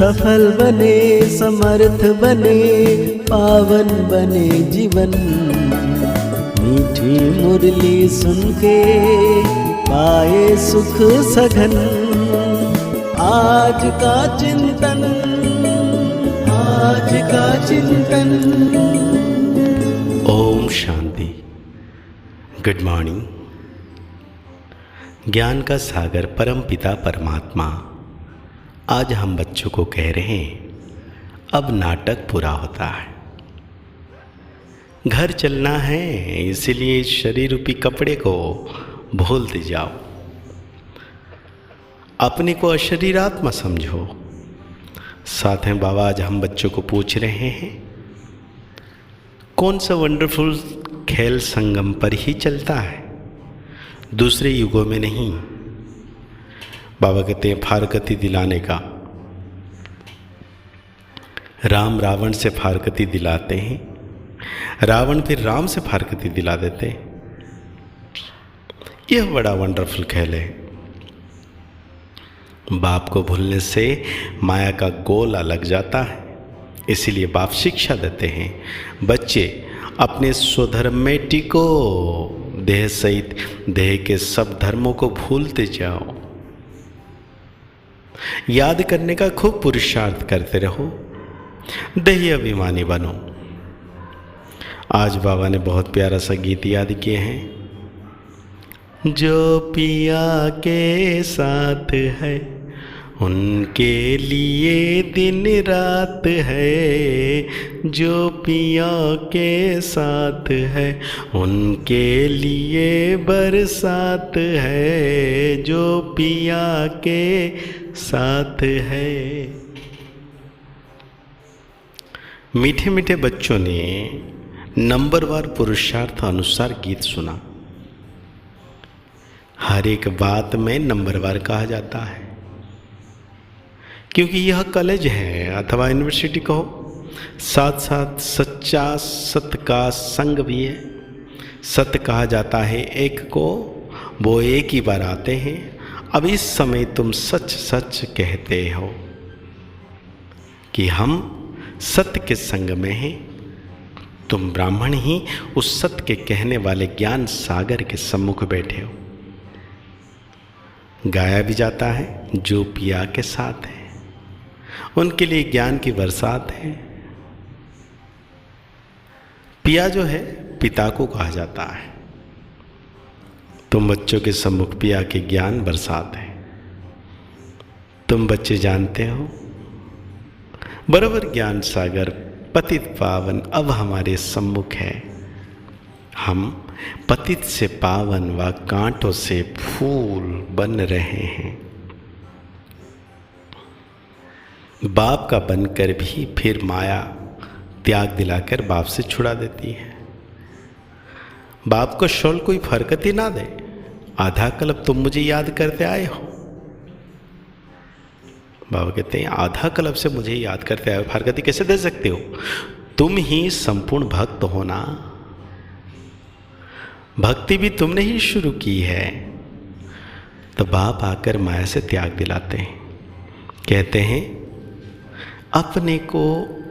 सफल बने, समर्थ बने, पावन बने जीवन। मीठी मुरली सुन के पाए सुख सघन। आज का चिंतन, आज का चिंतन। ओम शांति। Good morning. ज्ञान का सागर परम पिता परमात्मा आज हम बच्चों को कह रहे हैं, अब नाटक पूरा होता है। घर चलना है, इसलिए शरीर रूपी कपड़े को भूलते जाओ। अपने को अशरीर आत्मा समझो। साथ में बाबा आज हम बच्चों को पूछ रहे हैं, कौन सा वंडरफुल खेल संगम पर ही चलता है, दूसरे युगों में नहीं। बाबा कहते हैं फारकती दिलाने का। राम रावण से फारकती दिलाते हैं, रावण फिर राम से फारकती दिला देते हैं। यह बड़ा वंडरफुल खेल है। बाप को भूलने से माया का गोला लग जाता है, इसीलिए बाप शिक्षा देते हैं, बच्चे अपने स्वधर्म में टिको, देह सहित देह के सब धर्मों को भूलते जाओ। याद करने का खूब पुरुषार्थ करते रहो, देही अभिमानी बनो। आज बाबा ने बहुत प्यारा सा गीत याद किए हैं। जो पिया के साथ है उनके लिए दिन रात है, जो पिया के साथ है उनके लिए बरसात है, जो पिया के साथ है। मीठे मीठे बच्चों ने नंबरवार पुरुषार्थ अनुसार गीत सुना। हर एक बात में नंबरवार कहा जाता है, क्योंकि यह कॉलेज है अथवा यूनिवर्सिटी कहो, साथ साथ सच्चा सत्य का संग भी है। सत्य कहा जाता है एक को, वो एक ही बार आते हैं। अब इस समय तुम सच सच कहते हो कि हम सत्य के संग में हैं। तुम ब्राह्मण ही उस सत्य के कहने वाले ज्ञान सागर के सम्मुख बैठे हो। गाया भी जाता है, जो पिया के साथ है उनके लिए ज्ञान की बरसात है। पिया जो है पिता को कहा जाता है। तुम बच्चों के सम्मुख पिया के ज्ञान बरसात है। तुम बच्चे जानते हो, बराबर ज्ञान सागर पतित पावन अब हमारे सम्मुख है। हम पतित से पावन व कांटों से फूल बन रहे हैं। बाप का बनकर भी फिर माया त्याग दिलाकर बाप से छुड़ा देती है। बाप को शोल कोई फरकती ना दे। आधा कल्प तुम मुझे याद करते आए हो। बाबा कहते हैं आधा कल्प से मुझे याद करते आए हो, फरकती कैसे दे सकते हो? तुम ही संपूर्ण भक्त हो ना। भक्ति भी तुमने ही शुरू की है। तो बाप आकर माया से त्याग दिलाते हैं, कहते हैं अपने को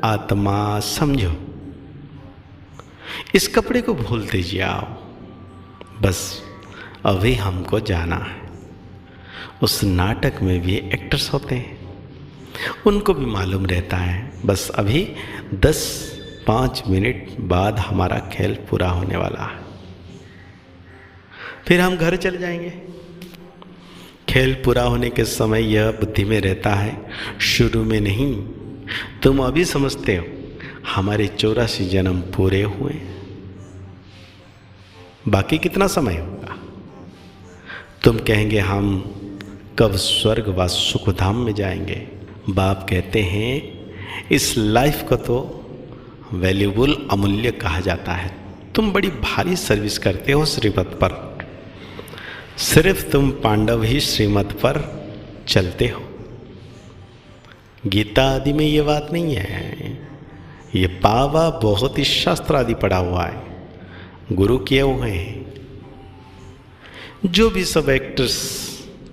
आत्मा समझो, इस कपड़े को भूलते जाओ। बस अभी हमको जाना है। उस नाटक में भी एक्टर्स होते हैं, उनको भी मालूम रहता है बस अभी 10-5 मिनट बाद हमारा खेल पूरा होने वाला है, फिर हम घर चले जाएंगे। खेल पूरा होने के समय यह बुद्धि में रहता है, शुरू में नहीं। तुम अभी समझते हो हमारे 84 जन्म पूरे हुए, बाकी कितना समय होगा। तुम कहेंगे हम कब स्वर्ग व सुखधाम में जाएंगे। बाप कहते हैं इस लाइफ को तो वैल्यूबल अमूल्य कहा जाता है। तुम बड़ी भारी सर्विस करते हो श्रीमत पर, सिर्फ तुम पांडव ही श्रीमत पर चलते हो। गीता आदि में ये बात नहीं है। ये पावा बहुत ही शास्त्र आदि पढ़ा हुआ है, गुरु किए हुए हैं। जो भी सब एक्टर्स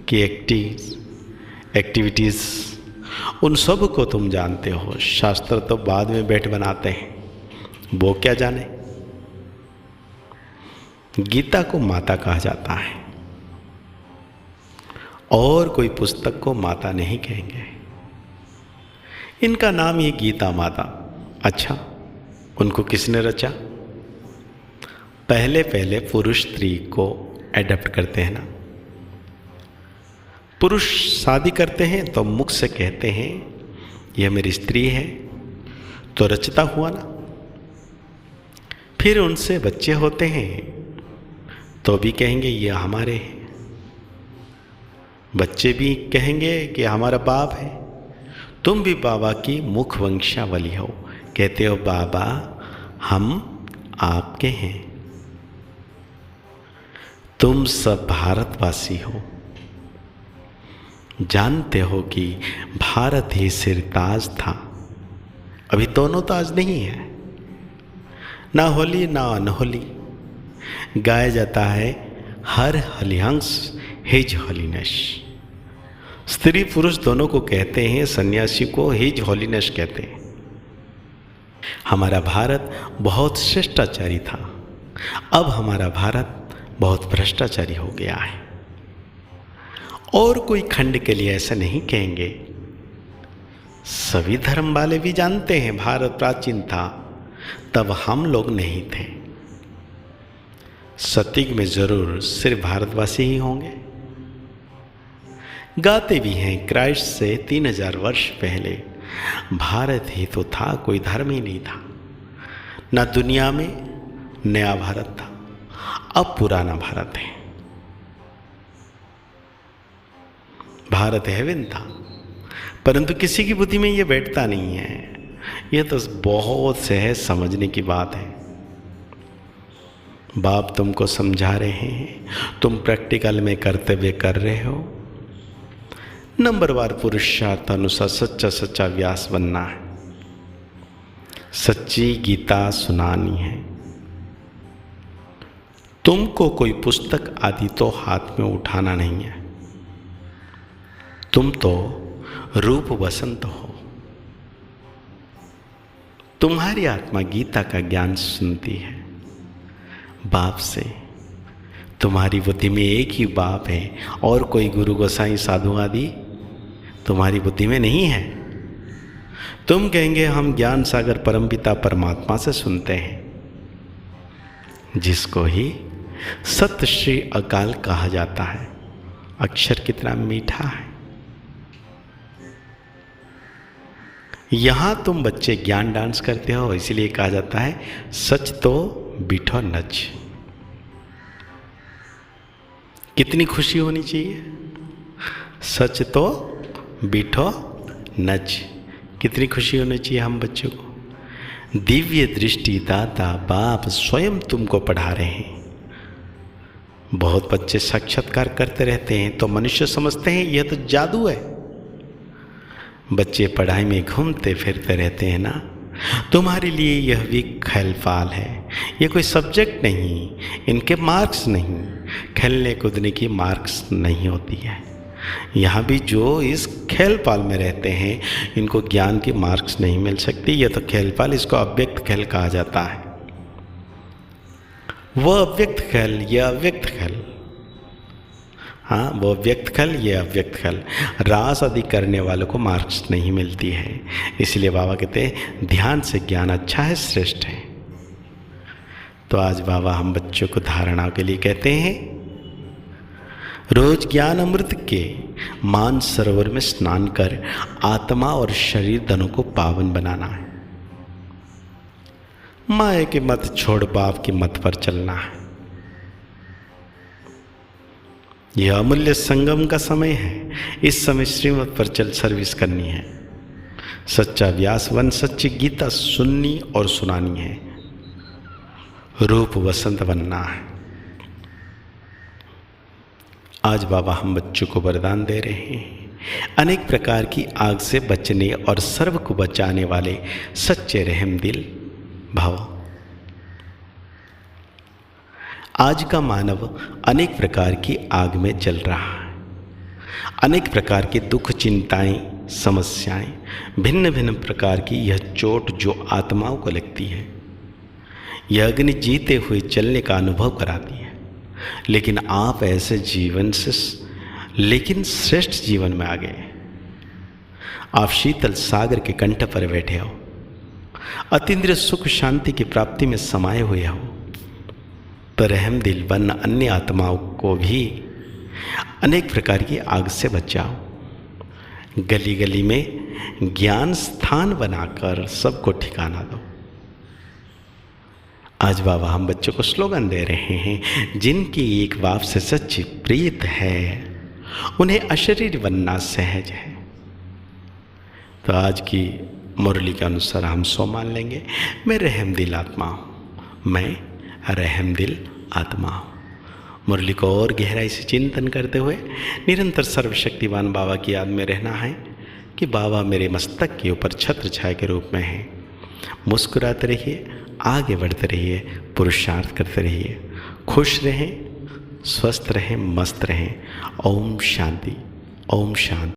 की एक्टिविटीज़ उन सब को तुम जानते हो, शास्त्र तो बाद में बैठ बनाते हैं, वो क्या जाने। गीता को माता कहा जाता है, और कोई पुस्तक को माता नहीं कहेंगे। इनका नाम ही गीता माता। अच्छा, उनको किसने रचा? पहले पहले पुरुष स्त्री को एडप्ट करते हैं ना। पुरुष शादी करते हैं तो मुख से कहते हैं यह मेरी स्त्री है, तो रचता हुआ ना। फिर उनसे बच्चे होते हैं तो भी कहेंगे ये हमारे हैं। बच्चे भी कहेंगे कि हमारा बाप है। तुम भी बाबा की मुख वंशावली हो, कहते हो बाबा हम आपके हैं। तुम सब भारतवासी हो, जानते हो कि भारत ही सिरताज था। अभी दोनों ताज नहीं है, ना होली ना अनहोली। गाया जाता है हर हलिहंस हिज होलीनेस। स्त्री पुरुष दोनों को कहते हैं, सन्यासी को हिज होलीनेस कहते हैं। हमारा भारत बहुत शिष्टाचारी था, अब हमारा भारत बहुत भ्रष्टाचारी हो गया है। और कोई खंड के लिए ऐसा नहीं कहेंगे। सभी धर्म वाले भी जानते हैं भारत प्राचीन था, तब हम लोग नहीं थे। सतयुग में जरूर सिर्फ भारतवासी ही होंगे। गाते भी हैं क्राइस्ट से 3000 वर्ष पहले भारत ही तो था, कोई धर्म ही नहीं था। ना दुनिया में नया भारत था, अब पुराना भारत है। भारत हेवन था, परंतु किसी की बुद्धि में ये बैठता नहीं है। ये तो बहुत सहज समझने की बात है। बाप तुमको समझा रहे हैं, तुम प्रैक्टिकल में कर्तव्य कर रहे हो। नंबरवार पुरुषार्थ अनुसार सच्चा सच्चा व्यास बनना है, सच्ची गीता सुनानी है। तुमको कोई पुस्तक आदि तो हाथ में उठाना नहीं है। तुम तो रूप वसंत हो। तुम्हारी आत्मा गीता का ज्ञान सुनती है बाप से। तुम्हारी बुद्धि में एक ही बाप है, और कोई गुरु गोसाई साधु आदि तुम्हारी बुद्धि में नहीं है। तुम कहेंगे हम ज्ञान सागर परमपिता परमात्मा से सुनते हैं, जिसको ही सत्य श्री अकाल कहा जाता है। अक्षर कितना मीठा है। यहां तुम बच्चे ज्ञान डांस करते हो, इसलिए कहा जाता है सच तो बिठो नच। कितनी खुशी होनी चाहिए। सच तो बिठो नच, कितनी खुशी होनी चाहिए हम बच्चों को। दिव्य दृष्टि दाता बाप स्वयं तुमको पढ़ा रहे हैं। बहुत बच्चे साक्षात्कार करते रहते हैं तो मनुष्य समझते हैं यह तो जादू है। बच्चे पढ़ाई में घूमते फिरते रहते हैं ना, तुम्हारे लिए यह भी खेल-फाल है। ये कोई सब्जेक्ट नहीं, इनके मार्क्स नहीं, खेलने कूदने की मार्क्स नहीं होती है। यहाँ भी जो इस खेल-पाल में रहते हैं, इनको ज्ञान की मार्क्स नहीं मिल सकती। यह तो खेल-पाल, इसको अव्यक्त खेल कहा जाता है। वह अव्यक्त खेल, यह अव्यक्त खेल। हाँ, वो व्यक्त खेल, ये अव्यक्त खेल। रास आदि करने वालों को मार्क्स नहीं मिलती है। इसलिए बाबा कहते हैं ध्यान से ज्ञान अच्छा है, श्रेष्ठ है। तो आज बाबा हम बच्चों को धारणा के लिए कहते हैं रोज ज्ञान अमृत के मान सरोवर में स्नान कर आत्मा और शरीर दोनों को पावन बनाना है। माया की मत छोड़ बाप की मत पर चलना है। यह अमूल्य संगम का समय है। इस समय श्रीमत पर चल सर्विस करनी है। सच्चा व्यास वन, सच्ची गीता सुननी और सुनानी है। रूप वसंत बनना है। आज बाबा हम बच्चों को वरदान दे रहे हैं, अनेक प्रकार की आग से बचने और सर्व को बचाने वाले सच्चे रहम दिल भाव। आज का मानव अनेक प्रकार की आग में जल रहा है। अनेक प्रकार की दुख चिंताएं समस्याएं, भिन्न भिन्न प्रकार की यह चोट जो आत्माओं को लगती है, यह अग्नि जीते हुए चलने का अनुभव कराती है। लेकिन आप ऐसे जीवन से लेकिन श्रेष्ठ जीवन में आ गए। आप शीतल सागर के कंठ पर बैठे हो, अतीन्द्रिय सुख शांति की प्राप्ति में समाये हुए हो। तो रहम दिल बन अन्य आत्माओं को भी अनेक प्रकार की आग से बचाओ। गली गली में ज्ञान स्थान बनाकर सबको ठिकाना दो। आज बाबा हम बच्चों को स्लोगन दे रहे हैं, जिनकी एक बाप से सच्ची प्रीत है उन्हें अशरीर बनना सहज है। तो आज की मुरली के अनुसार हम सो मान लेंगे, मैं रहम दिल आत्मा हूँ, मैं रहम दिल आत्मा हूँ। मुरली को और गहराई से चिंतन करते हुए निरंतर सर्वशक्तिवान बाबा की याद में रहना है कि बाबा मेरे मस्तक के ऊपर छत्र छाया के रूप में हैं। मुस्कुराते रहिए, आगे बढ़ते रहिए, पुरुषार्थ करते रहिए, खुश रहें, स्वस्थ रहें, मस्त रहें। ओम शांति, ओम शांति।